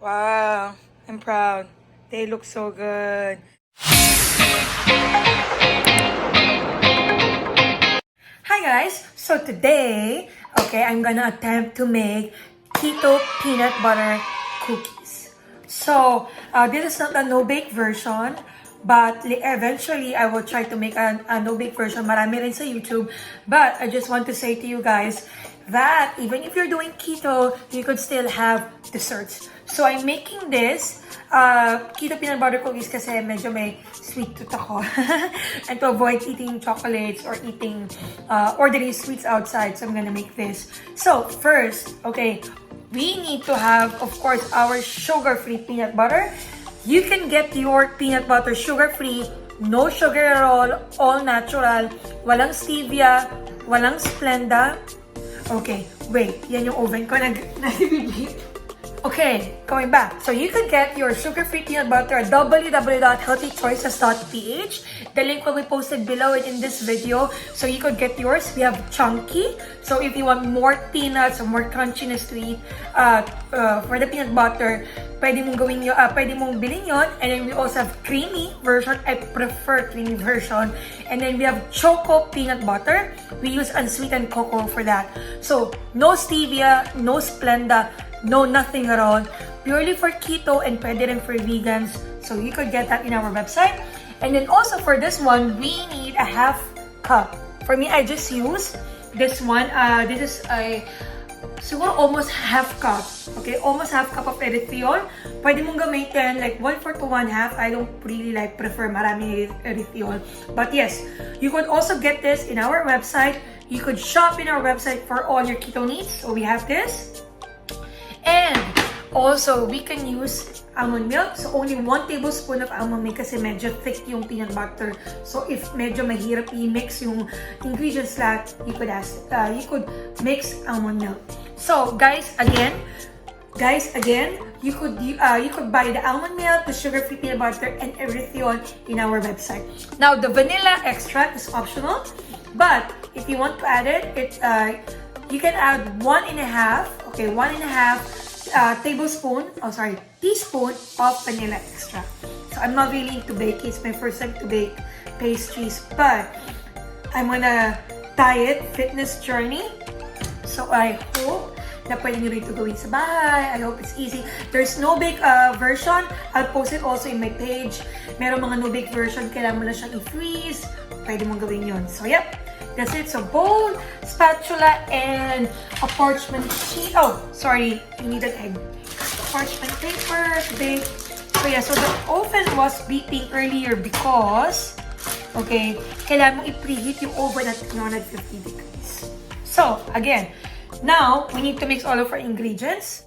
Wow, I'm proud. They look so good. Hi guys! So today, I'm gonna attempt to make keto peanut butter cookies. So, this is not a no-bake version, but eventually I will try to make a no-bake version. Marami rin sa YouTube. But I just want to say to you guys that even if you're doing keto, you could still have desserts. So I'm making this keto peanut butter cookies kasi medyo may sweet tooth ako. And to avoid eating chocolates or ordering sweets outside, so I'm gonna make this. So first, we need to have, of course, our sugar-free peanut butter. You can get your peanut butter sugar-free, no sugar at all natural, walang stevia, walang Splenda. Okay, wait, yan yung oven ko nag-beep. Okay, going back. So you could get your sugar-free peanut butter at www.healthychoices.ph. The link will be posted below and in this video. So you could get yours. We have chunky. So if you want more peanuts or more crunchiness to eat for the peanut butter, pwede mong bilhin yon. And then we also have creamy version. I prefer creamy version. And then we have choco peanut butter. We use unsweetened cocoa for that. So no stevia, no Splenda, no nothing at all. Purely for keto and pwede rin for vegans. So you could get that in our website. And then also for this one, we need a half cup. For me, I just use this one. This is siguro almost half cup. Okay, almost half cup of erythritol. Pwede mong gamitin like 1/4 to 1/2. I don't really prefer marami erythritol. But yes, you could also get this in our website. You could shop in our website for all your keto needs. So we have this. And also, we can use almond milk. So, only 1 tablespoon of almond milk kasi medyo thick yung peanut butter. So, if medyo mahirap i-mix yung ingredients lahat, you could mix almond milk. So, guys, again, you could buy the almond milk, the sugar-free peanut butter, and erythritol in our website. Now, the vanilla extract is optional, but if you want to add it, you can add 1.5 teaspoon of vanilla extract. So I'm not really into baking. It's my first time to bake pastries, but I'm gonna diet fitness journey. So I hope na pwede nyo rin ito gawin sa bahay. I hope it's easy. There's no bake version. I'll post it also in my page. Meron mga no bake version. Kailangan mo lang siyang i-freeze. Pwede mong gawin yun. So yep. That's it. So bowl, spatula, and a parchment sheet. Oh, sorry. You need an egg. Parchment paper to bake. So yeah, so the oven was beeping earlier because, kailangan mong i-preheat yung oven at 350 degrees. So, again, now, we need to mix all of our ingredients.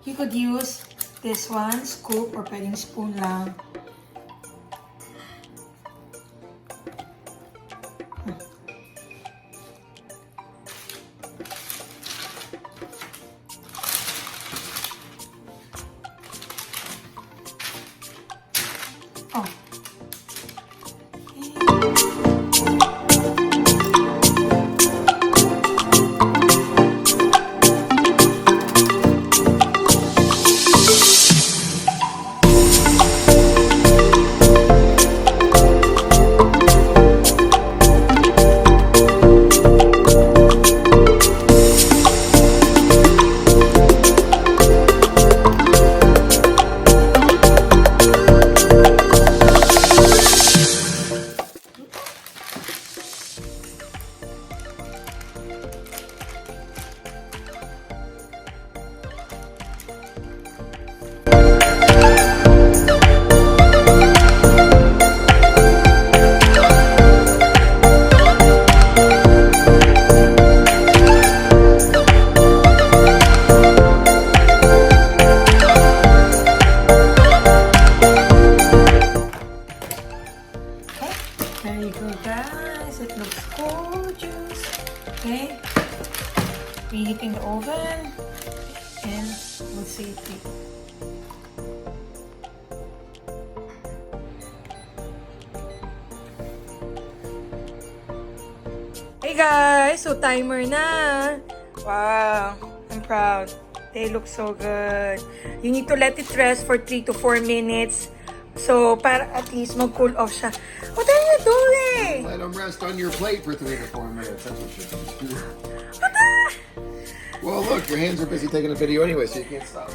You could use this one, scoop, or pwedeng spoon lang. Oh. Hey guys, so timer na. Wow, I'm proud. They look so good. You need to let it rest for 3 to 4 minutes. So, para at least mag-cool off siya. What are you doing? Let them rest on your plate for 3 to 4 minutes. That's what you're supposed to do. What the? Well, look, your hands are busy taking a video anyway, so you can't stop.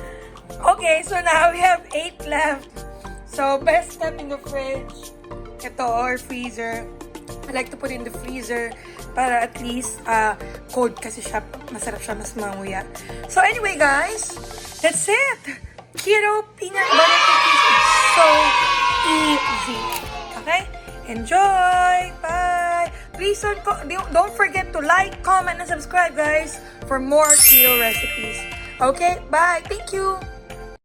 Okay, so now we have 8 left. So, best step in the fridge. Ito, or freezer. I like to put in the freezer para at least cold kasi siya, masarap siya, mas manguya. So anyway guys, that's it. Keto peanut butter cookies is so easy. Okay? Enjoy! Bye! Please don't forget to like, comment, and subscribe guys for more keto recipes. Okay? Bye! Thank you!